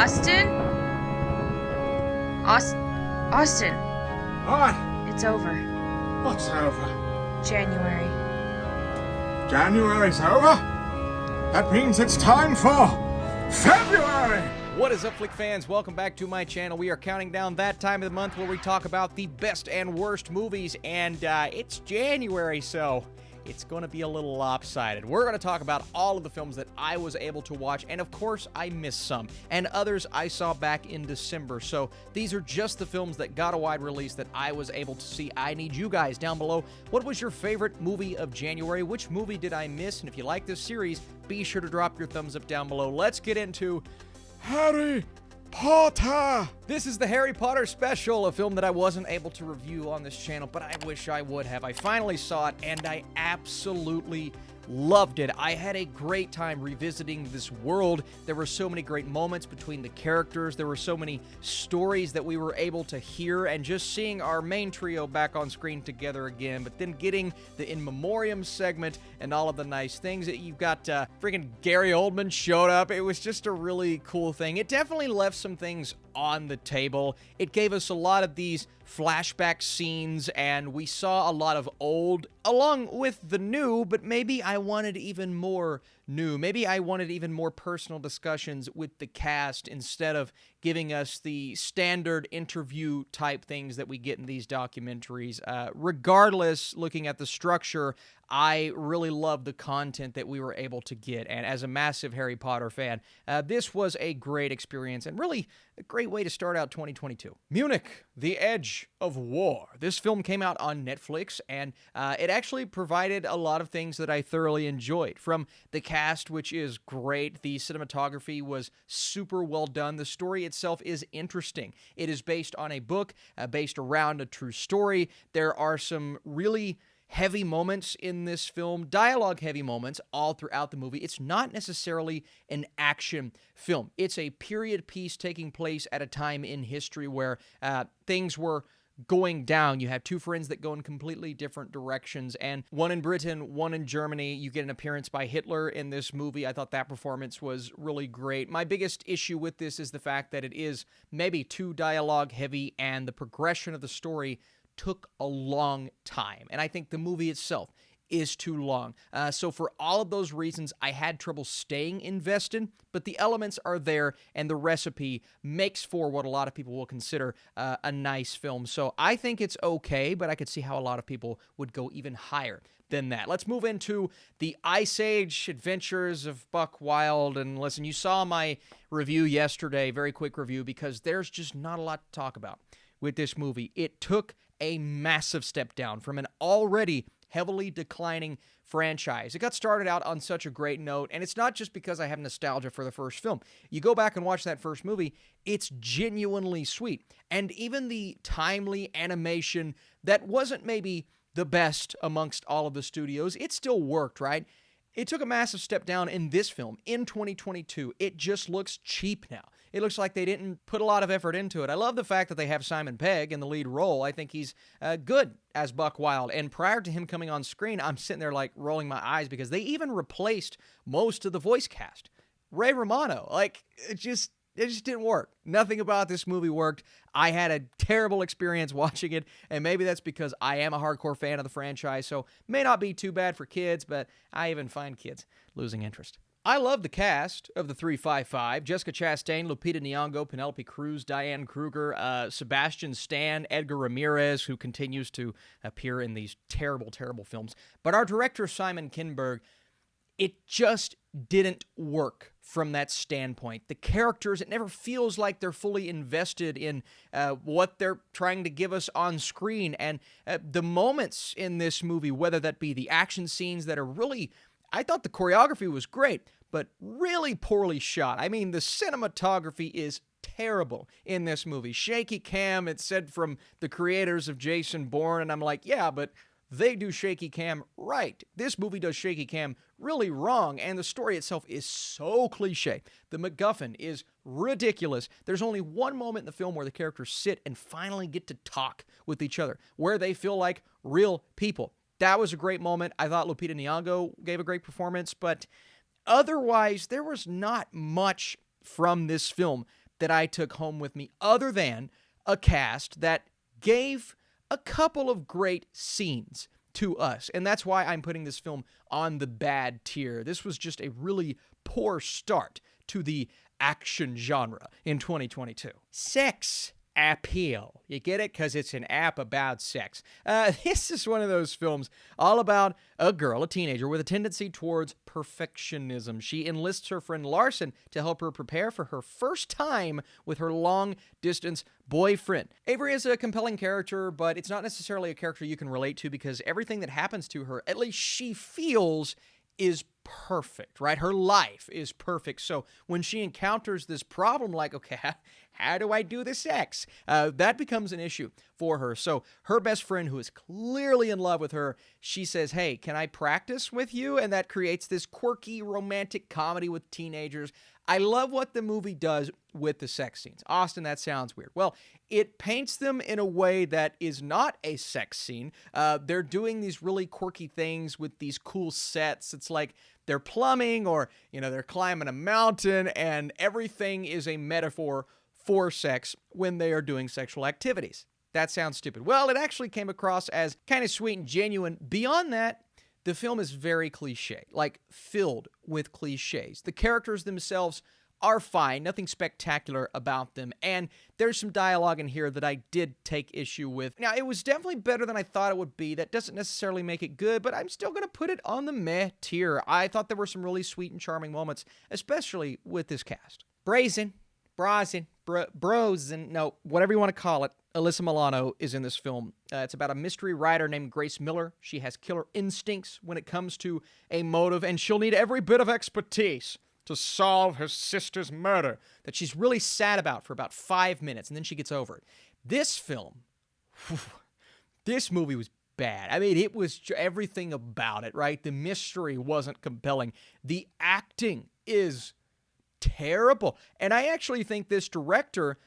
Austin? Austin, What? it's over. What's over? January. January's over? That means it's time for February! What is up, Flick fans? Welcome back to my channel. We are counting down that time of the month where we talk about the best and worst movies, and it's January, so it's going to be a little lopsided. We're going to talk about all of the films that I was able to watch, and of course, I missed some, and others I saw back in December. So these are just the films that got a wide release that I was able to see. I need you guys down below. What was your favorite movie of January? Which movie did I miss? And if you like this series, be sure to drop your thumbs up down below. Let's get into Harry Potter! This is the Harry Potter special, a film that I wasn't able to review on this channel, but I wish I would have. I finally saw it, and I absolutely loved it. I had a great time revisiting this world. There were so many great moments between the characters. There were so many stories that we were able to hear, and just seeing our main trio back on screen together again, but then getting the In Memoriam segment and all of the nice things. You've got freaking Gary Oldman showed up. It was just a really cool thing. It definitely left some things on the table. It gave us a lot of these flashback scenes, and we saw a lot of old along with the new, but maybe I wanted even more new. Maybe I wanted even more personal discussions with the cast instead of giving us the standard interview type things that we get in these documentaries. Regardless, looking at the structure, I really love the content that we were able to get, and as a massive Harry Potter fan, this was a great experience and really a great way to start out 2022. Munich, The Edge of War. This film came out on Netflix, and it actually provided a lot of things that I thoroughly enjoyed. From the cast, which is great, the cinematography was super well done, the story itself is interesting. It is based on a book, based around a true story. There are some really heavy moments in this film, dialogue-heavy moments all throughout the movie. It's not necessarily an action film. It's a period piece taking place at a time in history where things were going down. You have two friends that go in completely different directions, and one in Britain, one in Germany. You get an appearance by Hitler in this movie. I thought that performance was really great. My biggest issue with this is the fact that it is maybe too dialogue-heavy, and the progression of the story took a long time, and I think the movie itself is too long. So for all of those reasons, I had trouble staying invested, but the elements are there, and the recipe makes for what a lot of people will consider a nice film. So I think it's okay, but I could see how a lot of people would go even higher than that. Let's move into the Ice Age Adventures of Buck Wild. And listen, you saw my review yesterday, very quick review, because there's just not a lot to talk about with this movie. It took a massive step down from an already heavily declining franchise. It got started out on such a great note, and it's not just because I have nostalgia for the first film. You go back and watch that first movie, it's genuinely sweet. And even the timely animation that wasn't maybe the best amongst all of the studios, it still worked, right? It took a massive step down in this film in 2022. It just looks cheap now. It looks like they didn't put a lot of effort into it. I love the fact that they have Simon Pegg in the lead role. I think he's good as Buck Wild. And prior to him coming on screen, I'm sitting there like rolling my eyes because they even replaced most of the voice cast. Ray Romano, like, it just didn't work. Nothing about this movie worked. I had a terrible experience watching it, and maybe that's because I am a hardcore fan of the franchise, so may not be too bad for kids, but I even find kids losing interest. I love the cast of the 355. Jessica Chastain, Lupita Nyong'o, Penelope Cruz, Diane Kruger, Sebastian Stan, Edgar Ramirez, who continues to appear in these terrible, terrible films. But our director, Simon Kinberg, it just didn't work from that standpoint. The characters, it never feels like they're fully invested in what they're trying to give us on screen. And the moments in this movie, whether that be the action scenes that are really, I thought the choreography was great, but really poorly shot. I mean, the cinematography is terrible in this movie. Shaky cam, it's said from the creators of Jason Bourne, and I'm like, yeah, but they do shaky cam right. This movie does shaky cam really wrong, and the story itself is so cliche. The MacGuffin is ridiculous. There's only one moment in the film where the characters sit and finally get to talk with each other, where they feel like real people. That was a great moment. I thought Lupita Nyong'o gave a great performance, but otherwise, there was not much from this film that I took home with me, other than a cast that gave a couple of great scenes to us. And that's why I'm putting this film on the bad tier. This was just a really poor start to the action genre in 2022. Sex appeal. You get it? Because it's an app about sex. This is one of those films all about a girl, a teenager, with a tendency towards perfectionism. She enlists her friend Larson to help her prepare for her first time with her long-distance boyfriend. Avery is a compelling character, but it's not necessarily a character you can relate to because everything that happens to her, at least she feels, is perfect, right? Her life is perfect. So when she encounters this problem, like, okay, how do I do the sex? That becomes an issue for her. So her best friend, who is clearly in love with her, she says, hey, can I practice with you? And that creates this quirky romantic comedy with teenagers. I love what the movie does with the sex scenes. Austin, that sounds weird. Well, it paints them in a way that is not a sex scene. They're doing these really quirky things with these cool sets. It's like they're plumbing or, they're climbing a mountain, and everything is a metaphor for sex when they are doing sexual activities. That sounds stupid. Well, it actually came across as kind of sweet and genuine. Beyond that, the film is very cliche, like filled with cliches. The characters themselves are fine, nothing spectacular about them, and there's some dialogue in here that I did take issue with. Now, it was definitely better than I thought it would be. That doesn't necessarily make it good, but I'm still going to put it on the meh tier. I thought there were some really sweet and charming moments, especially with this cast. Brazen, no, whatever you want to call it, Alyssa Milano is in this film. It's about a mystery writer named Grace Miller. She has killer instincts when it comes to a motive, and she'll need every bit of expertise to solve her sister's murder that she's really sad about for about 5 minutes, and then she gets over it. This film, this movie was bad. I mean, it was everything about it, right? The mystery wasn't compelling. The acting is terrible. And I actually think this director,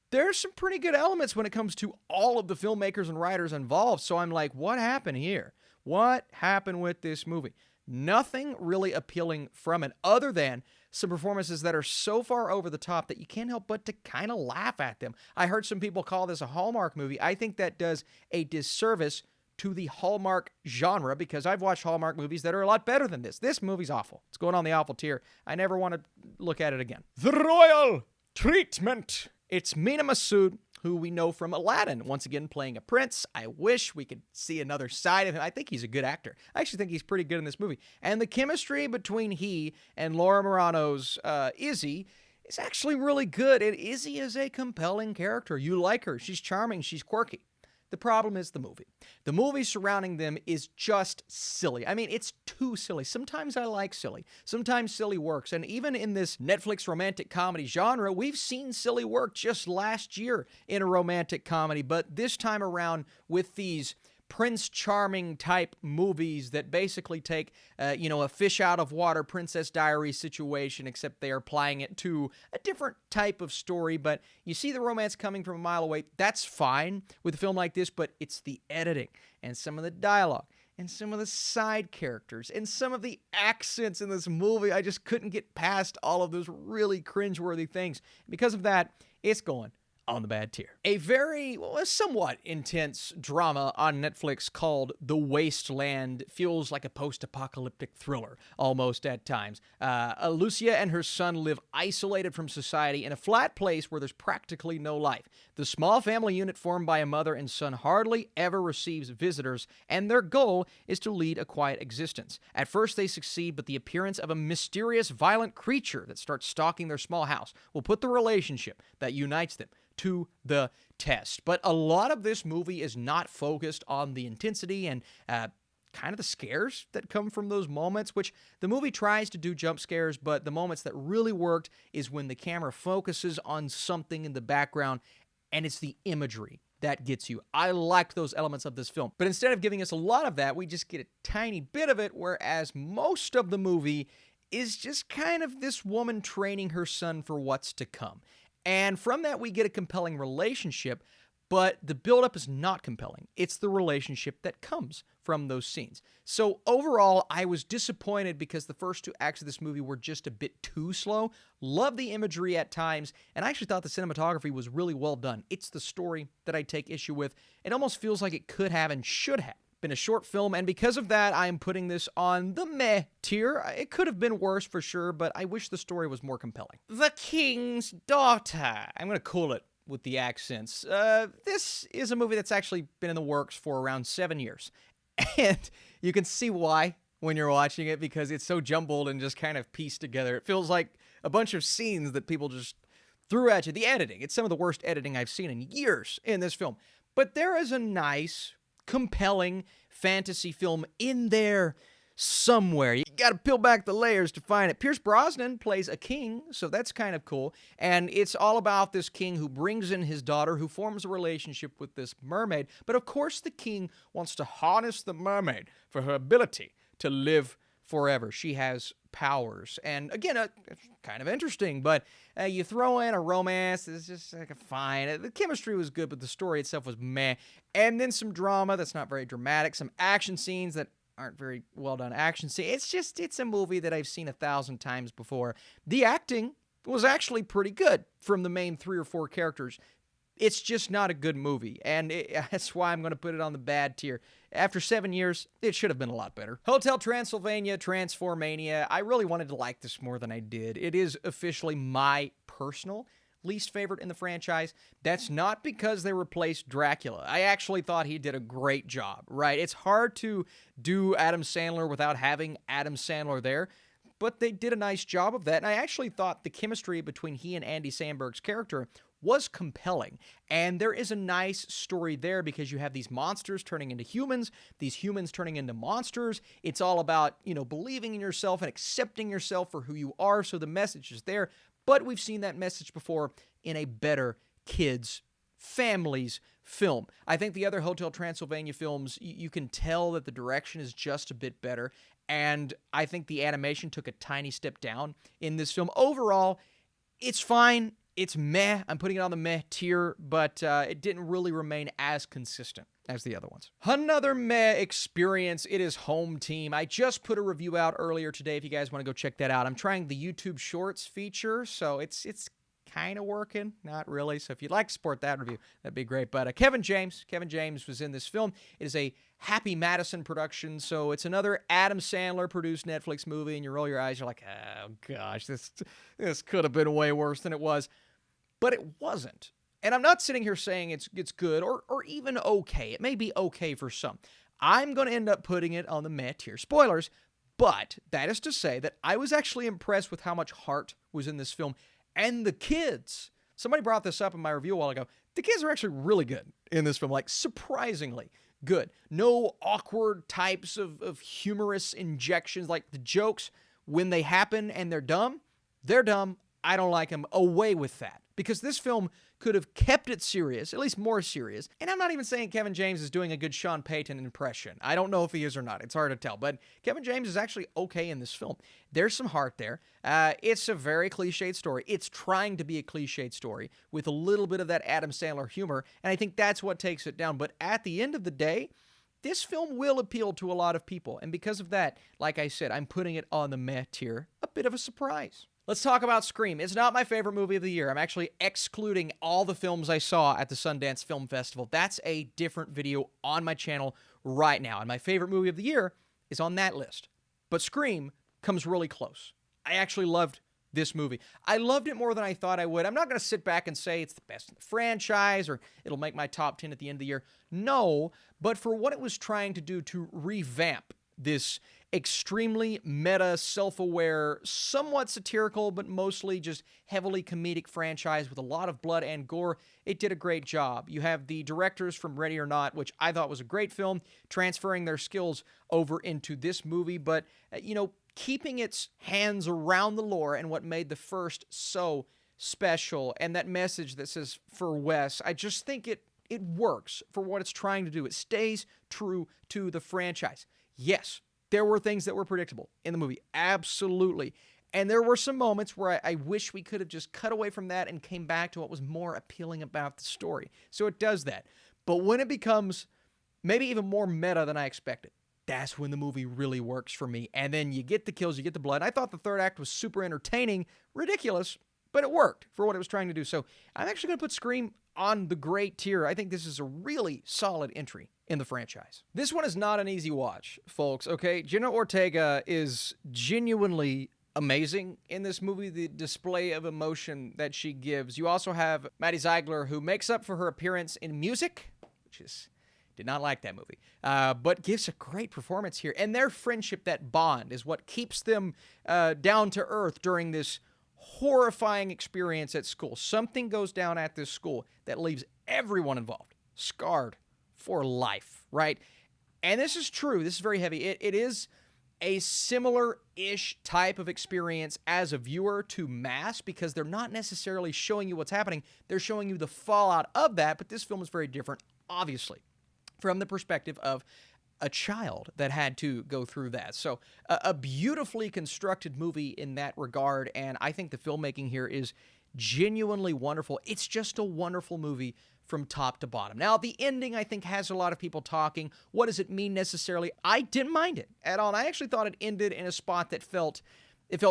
there's some pretty good elements when it comes to all of the filmmakers and writers involved. So I'm like, what happened here? What happened with this movie? Nothing really appealing from it other than some performances that are so far over the top that you can't help but to kind of laugh at them. I heard some people call this a Hallmark movie. I think that does a disservice to the Hallmark genre because I've watched Hallmark movies that are a lot better than this. This movie's awful. It's going on the awful tier. I never want to look at it again. The Royal Treatment. It's Mina Massoud, who we know from Aladdin, once again playing a prince. I wish we could see another side of him. I think he's a good actor. I actually think he's pretty good in this movie. And the chemistry between he and Laura Marano's Izzy is actually really good. And Izzy is a compelling character. You like her. She's charming. She's quirky. The problem is the movie. The movie surrounding them is just silly. I mean, it's too silly. Sometimes I like silly. Sometimes silly works. And even in this Netflix romantic comedy genre, we've seen silly work just last year in a romantic comedy. But this time around with these Prince Charming type movies that basically take, a fish out of water Princess Diary situation, except they are applying it to a different type of story. But you see the romance coming from a mile away. That's fine with a film like this, but it's the editing and some of the dialogue and some of the side characters and some of the accents in this movie. I just couldn't get past all of those really cringeworthy things. Because of that, it's going on the bad tier. A somewhat intense drama on Netflix called The Wasteland feels like a post-apocalyptic thriller, almost at times. Lucia and her son live isolated from society in a flat place where there's practically no life. The small family unit formed by a mother and son hardly ever receives visitors, and their goal is to lead a quiet existence. At first they succeed, but the appearance of a mysterious, violent creature that starts stalking their small house will put the relationship that unites them to the test. But a lot of this movie is not focused on the intensity and kind of the scares that come from those moments, which the movie tries to do jump scares, but the moments that really worked is when the camera focuses on something in the background, and it's the imagery that gets you. I liked those elements of this film. But instead of giving us a lot of that, we just get a tiny bit of it, whereas most of the movie is just kind of this woman training her son for what's to come. And from that, we get a compelling relationship, but the buildup is not compelling. It's the relationship that comes from those scenes. So overall, I was disappointed because the first 2 acts of this movie were just a bit too slow. Love the imagery at times, and I actually thought the cinematography was really well done. It's the story that I take issue with. It almost feels like it could have and should have been a short film, and because of that, I'm putting this on the meh tier. It could have been worse for sure, but I wish the story was more compelling. The King's Daughter. I'm going to call it with the accents. This is a movie that's actually been in the works for around 7 years. And you can see why when you're watching it, because it's so jumbled and just kind of pieced together. It feels like a bunch of scenes that people just threw at you. The editing, it's some of the worst editing I've seen in years in this film. But there is a nice, compelling fantasy film in there somewhere. You got to peel back the layers to find it. Pierce Brosnan plays a king, so that's kind of cool. And it's all about this king who brings in his daughter, who forms a relationship with this mermaid. But of course, the king wants to harness the mermaid for her ability to live forever. She has powers. And again, it's kind of interesting, but you throw in a romance, it's just like a fine. The chemistry was good, but the story itself was meh. And then some drama that's not very dramatic, some action scenes that aren't very well done action scenes. It's a movie that I've seen 1,000 times before. The acting was actually pretty good from the main 3 or 4 characters. It's just not a good movie, and that's why I'm going to put it on the bad tier. After 7 years, it should have been a lot better. Hotel Transylvania, Transformania. I really wanted to like this more than I did. It is officially my personal least favorite in the franchise. That's not because they replaced Dracula. I actually thought he did a great job, right? It's hard to do Adam Sandler without having Adam Sandler there, but they did a nice job of that, and I actually thought the chemistry between he and Andy Samberg's character was compelling. And there is a nice story there because you have these monsters turning into humans, these humans turning into monsters. It's all about, believing in yourself and accepting yourself for who you are. So the message is there. But we've seen that message before in a better kids' families film. I think the other Hotel Transylvania films, you can tell that the direction is just a bit better. And I think the animation took a tiny step down in this film. Overall, it's fine. It's meh. I'm putting it on the meh tier, but it didn't really remain as consistent as the other ones. Another meh experience. It is Home Team. I just put a review out earlier today if you guys want to go check that out. I'm trying the YouTube Shorts feature, so it's kind of working. Not really. So if you'd like to support that review, that'd be great. But Kevin James was in this film. It is a Happy Madison production, so it's another Adam Sandler produced Netflix movie, and you roll your eyes, you're like, oh gosh, this could have been way worse than it was. But it wasn't. And I'm not sitting here saying it's good or even okay. It may be okay for some. I'm going to end up putting it on the meh tier. Spoilers, but that is to say that I was actually impressed with how much heart was in this film. And the kids, somebody brought this up in my review a while ago, the kids are actually really good in this film, like surprisingly good. No awkward types of humorous injections, like the jokes, when they happen and they're dumb, I don't like them. Away with that. Because this film could have kept it serious, at least more serious. And I'm not even saying Kevin James is doing a good Sean Payton impression. I don't know if he is or not. It's hard to tell. But Kevin James is actually okay in this film. There's some heart there. It's a very cliched story. It's trying to be a cliched story with a little bit of that Adam Sandler humor. And I think that's what takes it down. But at the end of the day, this film will appeal to a lot of people. And because of that, like I said, I'm putting it on the meh tier. A bit of a surprise. Let's talk about Scream. It's not my favorite movie of the year. I'm actually excluding all the films I saw at the Sundance Film Festival. That's a different video on my channel right now. And my favorite movie of the year is on that list. But Scream comes really close. I actually loved this movie. I loved it more than I thought I would. I'm not going to sit back and say it's the best in the franchise or it'll make my top 10 at the end of the year. No, but for what it was trying to do to revamp this extremely meta, self-aware, somewhat satirical, but mostly just heavily comedic franchise with a lot of blood and gore, it did a great job. You have the directors from Ready or Not, which I thought was a great film, transferring their skills over into this movie, but, keeping its hands around the lore and what made the first so special, and that message that says, for Wes, I just think it works for what it's trying to do. It stays true to the franchise. Yes, there were things that were predictable in the movie. Absolutely. And there were some moments where I wish we could have just cut away from that and came back to what was more appealing about the story. So it does that. But when it becomes maybe even more meta than I expected, that's when the movie really works for me. And then you get the kills, you get the blood. I thought the third act was super entertaining, ridiculous, but it worked for what it was trying to do. So I'm actually going to put Scream on the great tier. I think this is a really solid entry in the franchise. This one is not an easy watch, folks, okay? Jenna Ortega is genuinely amazing in this movie, the display of emotion that she gives. You also have Maddie Ziegler, who makes up for her appearance in Music, which is, did not like that movie, but gives a great performance here. And their friendship, that bond, is what keeps them down to earth during this horrifying experience at school. Something goes down at this school that leaves everyone involved scarred for life, right? And this is true. This is very heavy. It is a similar-ish type of experience as a viewer to Mass, because they're not necessarily showing you what's happening. They're showing you the fallout of that, but this film is very different, obviously, from the perspective of a child that had to go through that. So a beautifully constructed movie in that regard, and I think the filmmaking here is genuinely wonderful. It's just a wonderful movie from top to bottom. Now, the ending, I think, has a lot of people talking. What does it mean necessarily? I didn't mind it at all. And I actually thought it ended in a spot that felt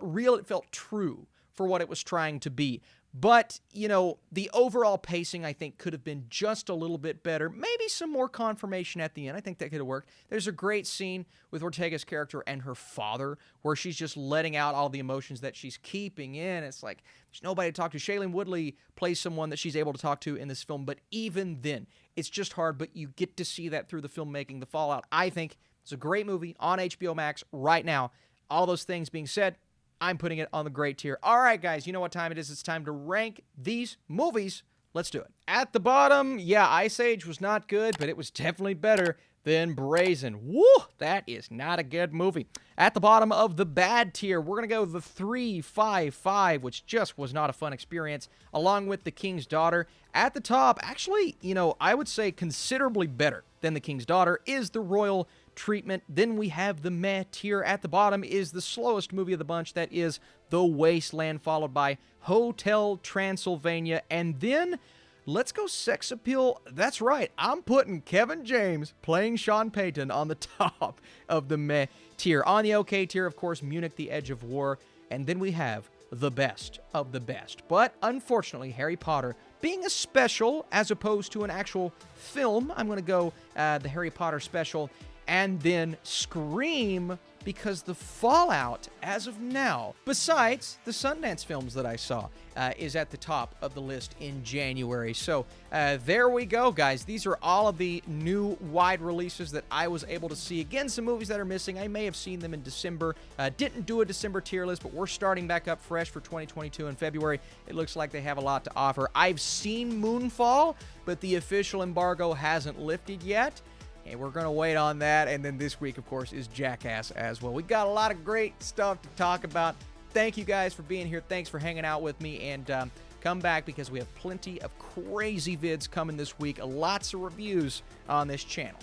real, it felt true for what it was trying to be. But, you know, the overall pacing, I think, could have been just a little bit better. Maybe some more confirmation at the end. I think that could have worked. There's a great scene with Ortega's character and her father where she's just letting out all the emotions that she's keeping in. It's like there's nobody to talk to. Shailene Woodley plays someone that she's able to talk to in this film, but even then, it's just hard, but you get to see that through the filmmaking, the fallout. I think it's a great movie on HBO Max right now. All those things being said, I'm putting it on the great tier. All right, guys, you know what time it is. It's time to rank these movies. Let's do it. At the bottom, yeah, Ice Age was not good, but it was definitely better than Brazen. Woo, that is not a good movie. At the bottom of the bad tier, we're going to go the 355, which just was not a fun experience, along with The King's Daughter. At the top, actually, you know, I would say considerably better than The King's Daughter is The Royal Treatment. Then we have the meh tier. At the bottom is the slowest movie of the bunch, that is The Wasteland, followed by Hotel Transylvania, and then let's go sex appeal. That's right, I'm putting Kevin James playing Sean Payton on the top of the meh tier. On the okay tier, of course, Munich, The Edge of War, and then we have the best of the best. But unfortunately, Harry Potter being a special as opposed to an actual film, I'm going to go the Harry Potter special. And then Scream, because the fallout, as of now, besides the Sundance films that I saw, is at the top of the list in January. So there we go, guys. These are all of the new wide releases that I was able to see. Again, some movies that are missing. I may have seen them in December. Didn't do a December tier list, but we're starting back up fresh for 2022 in February. It looks like they have a lot to offer. I've seen Moonfall, but the official embargo hasn't lifted yet. And we're going to wait on that. And then this week, of course, is Jackass as well. We got a lot of great stuff to talk about. Thank you guys for being here. Thanks for hanging out with me. And come back, because we have plenty of crazy vids coming this week. Lots of reviews on this channel.